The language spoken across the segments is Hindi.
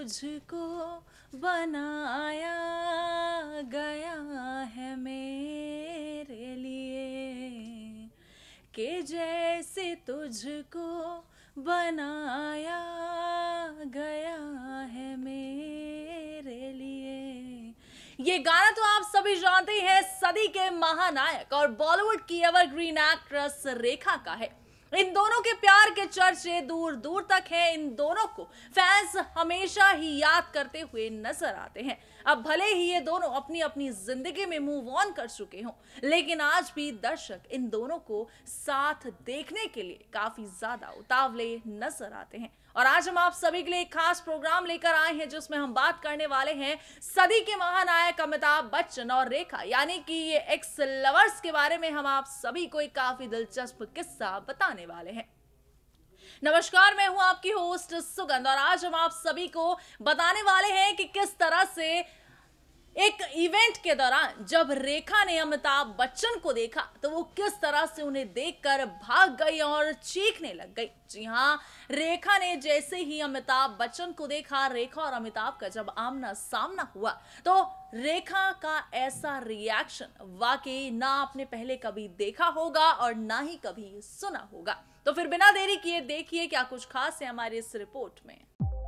तुझको बनाया गया है मेरे लिए, कि जैसे तुझको बनाया गया है मेरे लिए। ये गाना तो आप सभी जानते हैं, सदी के महानायक और बॉलीवुड की एवरग्रीन एक्ट्रेस रेखा का है। इन दोनों के प्यार के चर्चे दूर दूर तक हैं। इन दोनों को फैंस हमेशा ही याद करते हुए नजर आते हैं। अब भले ही ये दोनों अपनी अपनी जिंदगी में मूव ऑन कर चुके हों, लेकिन आज भी दर्शक इन दोनों को साथ देखने के लिए काफी ज्यादा उतावले नजर आते हैं। और आज हम आप सभी के लिए एक खास प्रोग्राम लेकर आए हैं, जिसमें हम बात करने वाले हैं सदी के महानायक अमिताभ बच्चन और रेखा, यानी कि ये एक्स लवर्स के बारे में हम आप सभी को एक काफी दिलचस्प किस्सा बताने वाले हैं। नमस्कार, मैं हूं आपकी होस्ट सुगंध और आज हम आप सभी को बताने वाले हैं कि किस तरह से एक इवेंट के दौरान जब रेखा ने अमिताभ बच्चन को देखा तो वो किस तरह से उन्हें देखकर भाग गई और चीखने लग गई। जी हाँ, रेखा ने जैसे ही अमिताभ बच्चन को देखा, रेखा और अमिताभ का जब आमना सामना हुआ तो रेखा का ऐसा रिएक्शन वाकई ना आपने पहले कभी देखा होगा और ना ही कभी सुना होगा। तो फिर बिना देरी किए देखिए क्या कुछ खास है हमारी इस रिपोर्ट में।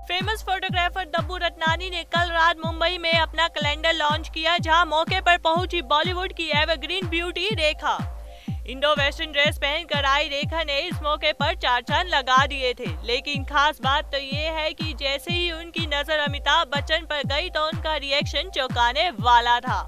फेमस फोटोग्राफर दब्बू रत्नानी ने कल रात मुंबई में अपना कैलेंडर लॉन्च किया, जहां मौके पर पहुंची बॉलीवुड की एवरग्रीन ब्यूटी रेखा। इंडो वेस्टर्न ड्रेस पहनकर आई रेखा ने इस मौके पर चार चांद लगा दिए थे। लेकिन खास बात तो ये है कि जैसे ही उनकी नजर अमिताभ बच्चन पर गई तो उनका रिएक्शन चौंकाने वाला था।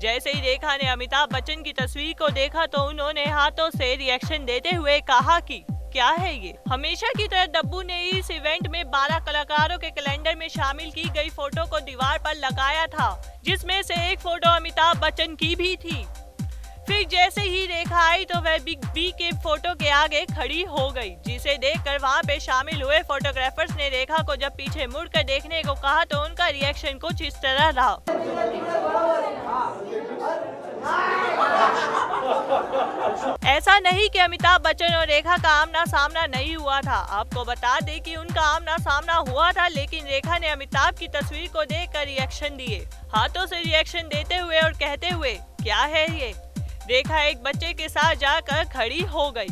जैसे ही रेखा ने अमिताभ बच्चन की तस्वीर को देखा तो उन्होंने हाथों से रिएक्शन देते हुए कहा कि क्या है ये। हमेशा की तरह दब्बू ने इस इवेंट में 12 कलाकारों के कैलेंडर में शामिल की गई फोटो को दीवार पर लगाया था, जिसमें से एक फोटो अमिताभ बच्चन की भी थी। फिर जैसे ही रेखा आई तो वह बिग बी के फोटो के आगे खड़ी हो गई, जिसे देखकर वहां पे शामिल हुए फोटोग्राफर्स ने रेखा को जब पीछे मुड़कर देखने को कहा तो उनका रिएक्शन कुछ इस तरह रहा। ऐसा नहीं कि अमिताभ बच्चन और रेखा का आमना सामना नहीं हुआ था। आपको बता दें कि उनका आमना सामना हुआ था, लेकिन रेखा ने अमिताभ की तस्वीर को देखकर रिएक्शन दिए, हाथों से रिएक्शन देते हुए और कहते हुए क्या है ये। रेखा एक बच्चे के साथ जाकर खड़ी हो गई।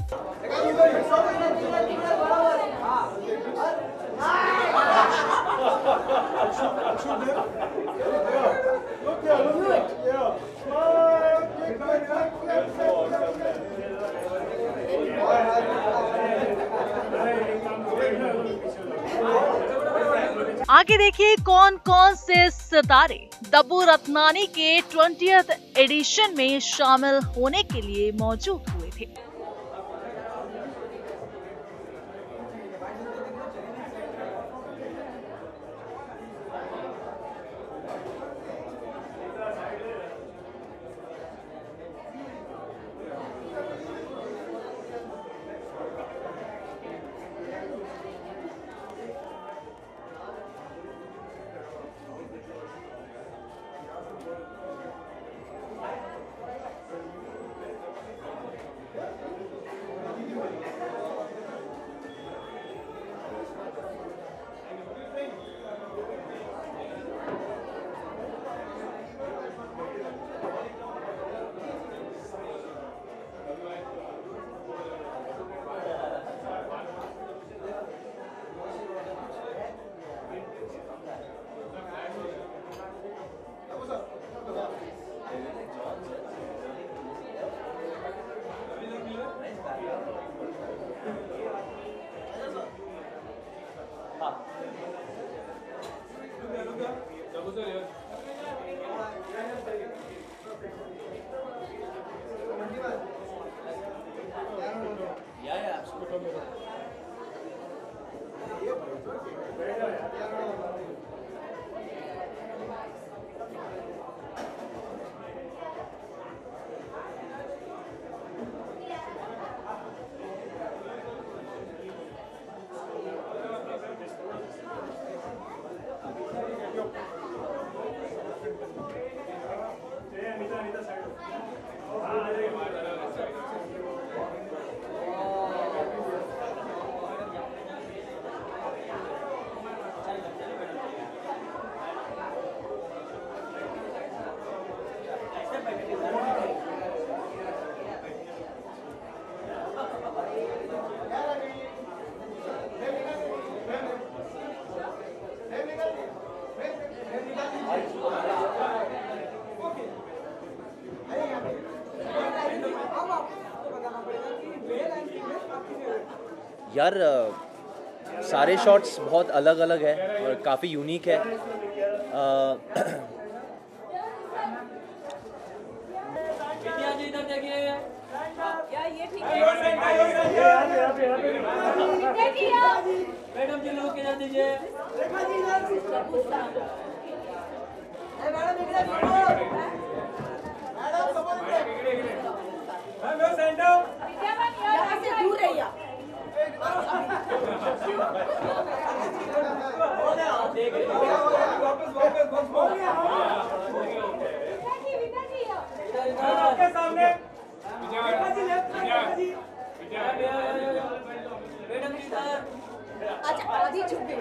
आगे देखिए कौन कौन से सितारे दब्बू रत्नानी के 20th एडिशन में शामिल होने के लिए मौजूद हुए थे। यार सारे शॉट्स बहुत अलग अलग है और काफ़ी यूनिक है। ये ठीक है। मैडम जी लोग किधर दीजिए। दूर रहिए। अच्छा आधी छूट गई।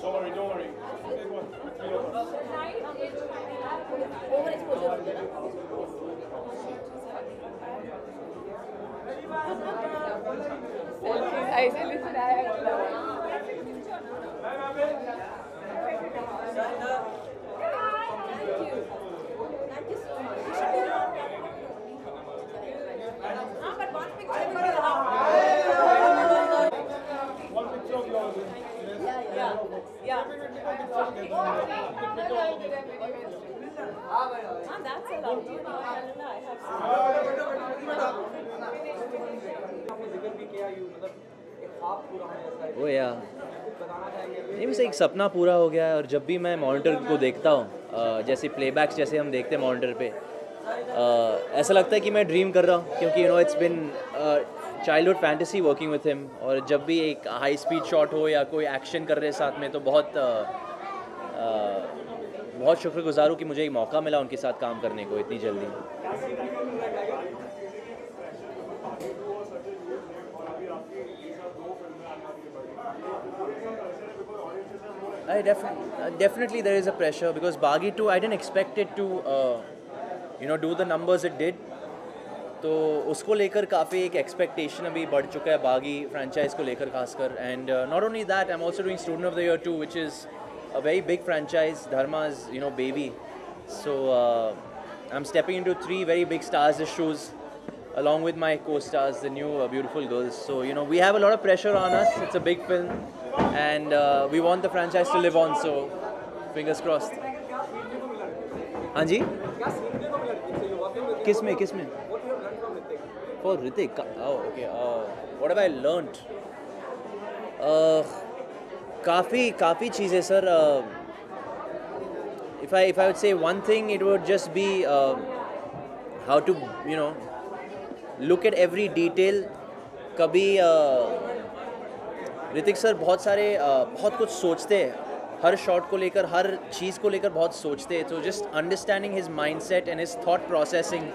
Don't worry, don't worry. Over exposure हो गया ना। ऐसे लिसन आया। One picture of yours. That's allowed. वो यार नहीं, बस एक सपना पूरा हो गया है। और जब भी मैं मॉनिटर को देखता हूँ, जैसे प्लेबैक्स जैसे हम देखते हैं मॉनिटर पे, ऐसा लगता है कि मैं ड्रीम कर रहा हूँ, क्योंकि it's been childhood fantasy working with him. और जब भी एक हाई स्पीड शॉट हो या कोई एक्शन कर रहे हैं साथ में, तो बहुत शुक्रगुजार हूँ कि मुझे एक मौका मिला उनके साथ काम करने को इतनी जल्दी। Definitely there is a pressure because Baghi 2 I didn't expect it to do the numbers it did. तो उसको लेकर काफ़ी एक एक्सपेक्टेशन अभी बढ़ चुका है बागी फ्रेंचाइज को लेकर खासकर। And not only that, I am also doing student of the year 2 which is a very big franchise, Dharma's baby. So I'm stepping into 3 very big stars' shoes along with my co-stars, the new beautiful girls. So we have a lot of pressure on us. It's a big film and we want the franchise to live on, so fingers crossed. हाँ जी, किस में for Hrithik? Oh, okay. What have I learnt? काफ़ी चीज़ें sir. If I would say one thing, it would just be how to look at every detail. कभी ऋतिक सर बहुत कुछ सोचते हैं, हर शॉट को लेकर, हर चीज़ को लेकर बहुत सोचते हैं। तो just understanding his mindset and his thought processing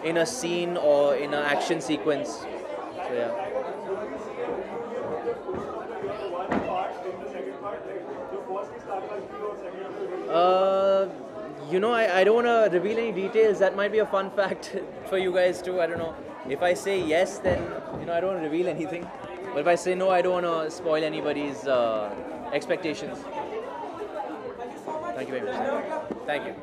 in a scene or in an action sequence. So yeah. I don't want to reveal any details. That might be a fun fact for you guys too. I don't know. If I say yes, then I don't want to reveal anything. But if I say no, I don't want to spoil anybody's expectations. Thank you very much. Thank you.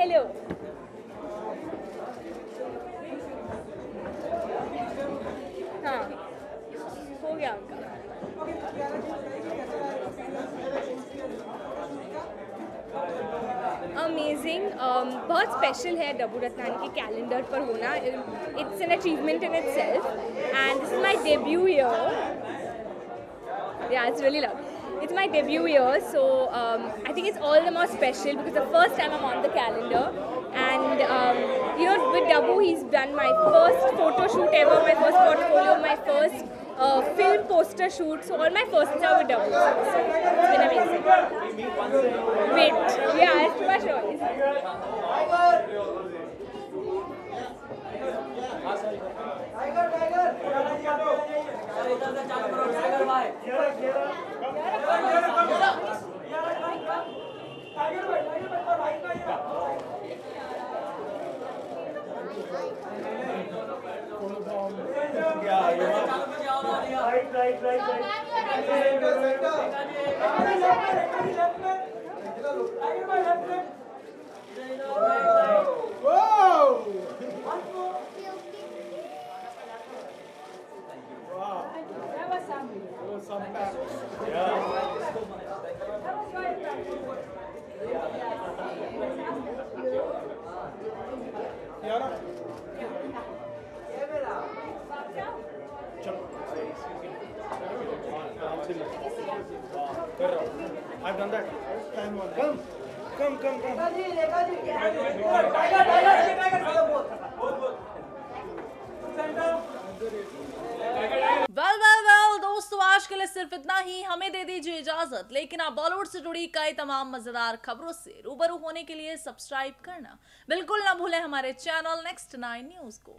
Hello. हाँ हो गया उनका। अमेजिंग, बहुत स्पेशल है डब्बू रत्नानी के कैलेंडर पर होना। It's an achievement in itself and this is my debut year. Yeah, it's really lovely. It's my debut year, so I think it's all the more special because the first time I'm on the calendar, and you know, with Dabbu, he's done my first photo shoot ever, my first portfolio, my first film poster shoot. So all my firsts are with Dabbu. So it's been amazing. Wait, yeah, it's too much noise. I've done that. Come. Well दोस्तों, आज के लिए सिर्फ इतना ही। हमें दे दीजिए इजाजत, लेकिन आप बॉलीवुड से जुड़ी कई तमाम मजेदार खबरों से रूबरू होने के लिए सब्सक्राइब करना बिल्कुल ना भूलें हमारे चैनल नेक्स्ट 9 न्यूज को।